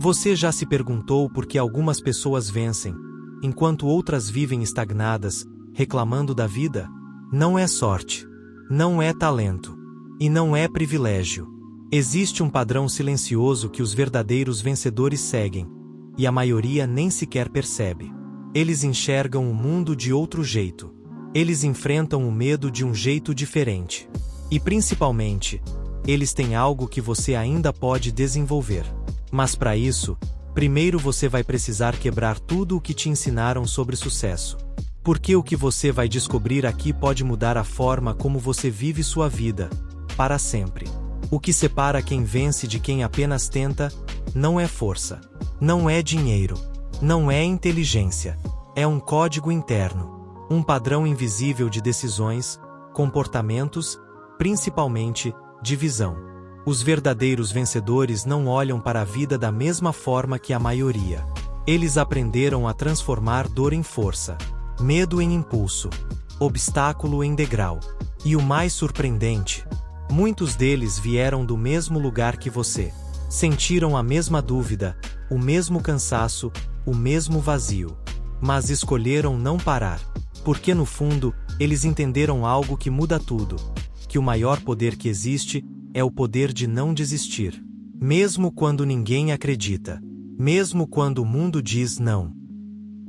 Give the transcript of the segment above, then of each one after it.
Você já se perguntou por que algumas pessoas vencem, enquanto outras vivem estagnadas, reclamando da vida? Não é sorte. Não é talento. E não é privilégio. Existe um padrão silencioso que os verdadeiros vencedores seguem, e a maioria nem sequer percebe. Eles enxergam o mundo de outro jeito. Eles enfrentam o medo de um jeito diferente. E principalmente, eles têm algo que você ainda pode desenvolver. Mas para isso, primeiro você vai precisar quebrar tudo o que te ensinaram sobre sucesso. Porque o que você vai descobrir aqui pode mudar a forma como você vive sua vida, para sempre. O que separa quem vence de quem apenas tenta, não é força, não é dinheiro, não é inteligência. É um código interno, um padrão invisível de decisões, comportamentos, principalmente, de visão. Os verdadeiros vencedores não olham para a vida da mesma forma que a maioria. Eles aprenderam a transformar dor em força, medo em impulso, obstáculo em degrau. E o mais surpreendente, muitos deles vieram do mesmo lugar que você. Sentiram a mesma dúvida, o mesmo cansaço, o mesmo vazio. Mas escolheram não parar, porque no fundo, eles entenderam algo que muda tudo. Que o maior poder que existe é o poder de não desistir. Mesmo quando ninguém acredita. Mesmo quando o mundo diz não.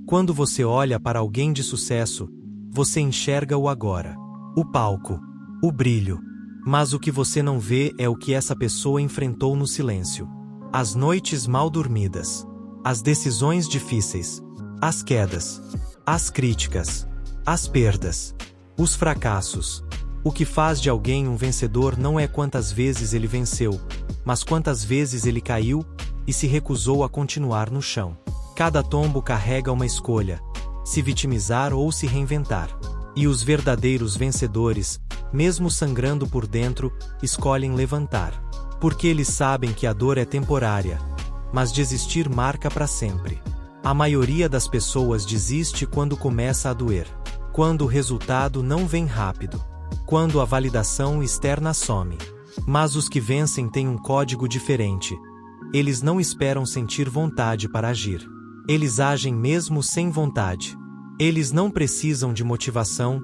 Quando você olha para alguém de sucesso, você enxerga o agora. O palco. O brilho. Mas o que você não vê é o que essa pessoa enfrentou no silêncio. As noites mal dormidas. As decisões difíceis. As quedas. As críticas. As perdas. Os fracassos. O que faz de alguém um vencedor não é quantas vezes ele venceu, mas quantas vezes ele caiu e se recusou a continuar no chão. Cada tombo carrega uma escolha: se vitimizar ou se reinventar. E os verdadeiros vencedores, mesmo sangrando por dentro, escolhem levantar. Porque eles sabem que a dor é temporária, mas desistir marca para sempre. A maioria das pessoas desiste quando começa a doer. Quando o resultado não vem rápido. Quando a validação externa some. Mas os que vencem têm um código diferente. Eles não esperam sentir vontade para agir. Eles agem mesmo sem vontade. Eles não precisam de motivação,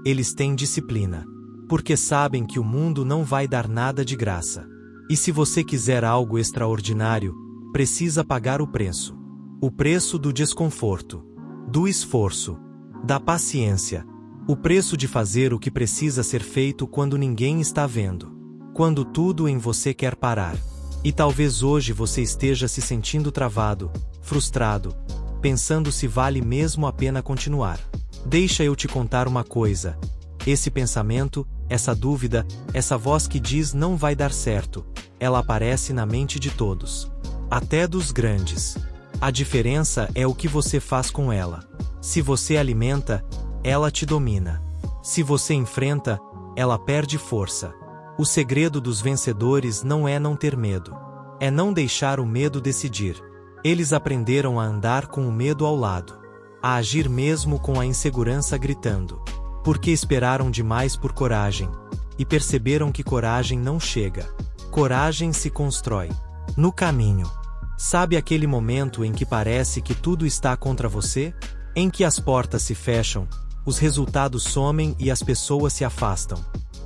eles têm disciplina. Porque sabem que o mundo não vai dar nada de graça. E se você quiser algo extraordinário, precisa pagar o preço. O preço do desconforto, do esforço, da paciência. O preço de fazer o que precisa ser feito quando ninguém está vendo. Quando tudo em você quer parar. E talvez hoje você esteja se sentindo travado, frustrado, pensando se vale mesmo a pena continuar. Deixa eu te contar uma coisa. Esse pensamento, essa dúvida, essa voz que diz não vai dar certo, ela aparece na mente de todos. Até dos grandes. A diferença é o que você faz com ela. Se você alimenta, ela te domina. Se você enfrenta, ela perde força. O segredo dos vencedores não é não ter medo. É não deixar o medo decidir. Eles aprenderam a andar com o medo ao lado. A agir mesmo com a insegurança gritando. Porque esperaram demais por coragem. E perceberam que coragem não chega. Coragem se constrói. No caminho. Sabe aquele momento em que parece que tudo está contra você? Em que as portas se fecham, os resultados somem e as pessoas se afastam.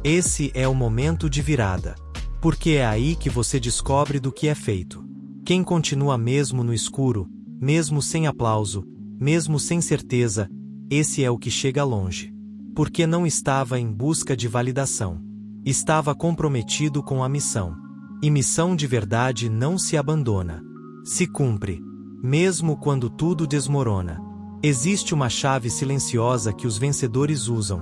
Esse é o momento de virada. Porque é aí que você descobre do que é feito. Quem continua mesmo no escuro, mesmo sem aplauso, mesmo sem certeza, esse é o que chega longe. Porque não estava em busca de validação. Estava comprometido com a missão. E missão de verdade não se abandona. Se cumpre. Mesmo quando tudo desmorona. Existe uma chave silenciosa que os vencedores usam.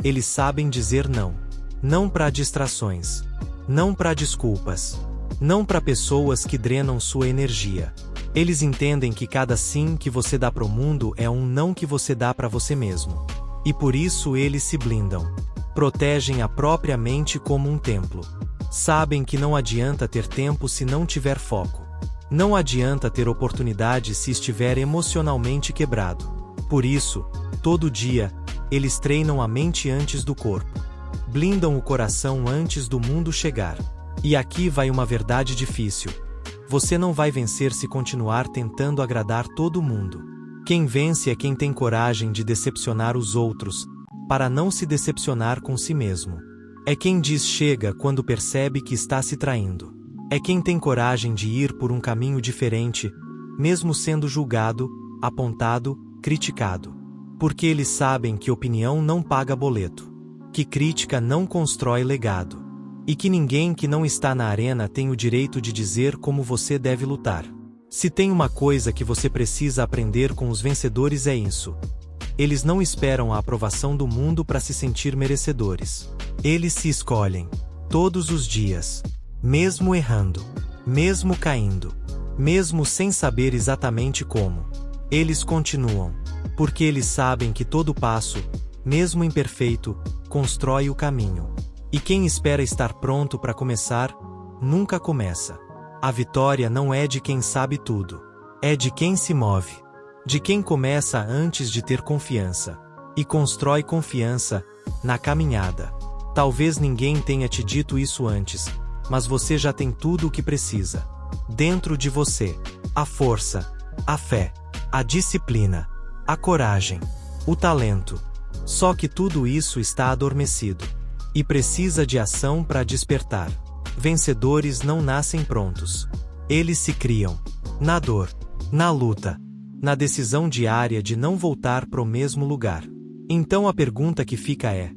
Eles sabem dizer não. Não para distrações. Não para desculpas. Não para pessoas que drenam sua energia. Eles entendem que cada sim que você dá para o mundo é um não que você dá para você mesmo. E por isso eles se blindam. Protegem a própria mente como um templo. Sabem que não adianta ter tempo se não tiver foco. Não adianta ter oportunidade se estiver emocionalmente quebrado. Por isso, todo dia, eles treinam a mente antes do corpo. Blindam o coração antes do mundo chegar. E aqui vai uma verdade difícil. Você não vai vencer se continuar tentando agradar todo mundo. Quem vence é quem tem coragem de decepcionar os outros, para não se decepcionar com si mesmo. É quem diz chega quando percebe que está se traindo. É quem tem coragem de ir por um caminho diferente, mesmo sendo julgado, apontado, criticado. Porque eles sabem que opinião não paga boleto, que crítica não constrói legado, e que ninguém que não está na arena tem o direito de dizer como você deve lutar. Se tem uma coisa que você precisa aprender com os vencedores é isso. Eles não esperam a aprovação do mundo para se sentir merecedores. Eles se escolhem, todos os dias, mesmo errando, mesmo caindo, mesmo sem saber exatamente como. Eles continuam, porque eles sabem que todo passo, mesmo imperfeito, constrói o caminho. E quem espera estar pronto para começar, nunca começa. A vitória não é de quem sabe tudo, é de quem se move, de quem começa antes de ter confiança, e constrói confiança na caminhada. Talvez ninguém tenha te dito isso antes, mas você já tem tudo o que precisa. Dentro de você, a força, a fé, a disciplina, a coragem, o talento. Só que tudo isso está adormecido, e precisa de ação para despertar. Vencedores não nascem prontos. Eles se criam, na dor, na luta, na decisão diária de não voltar para o mesmo lugar. Então a pergunta que fica é: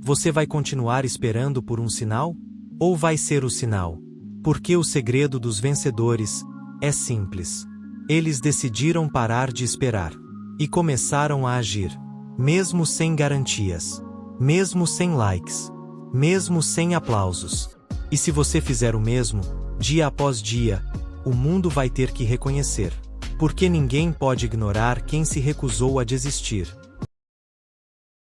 você vai continuar esperando por um sinal? Ou vai ser o sinal? Porque o segredo dos vencedores é simples. Eles decidiram parar de esperar e começaram a agir, mesmo sem garantias, mesmo sem likes, mesmo sem aplausos. E se você fizer o mesmo, dia após dia, o mundo vai ter que reconhecer. Porque ninguém pode ignorar quem se recusou a desistir.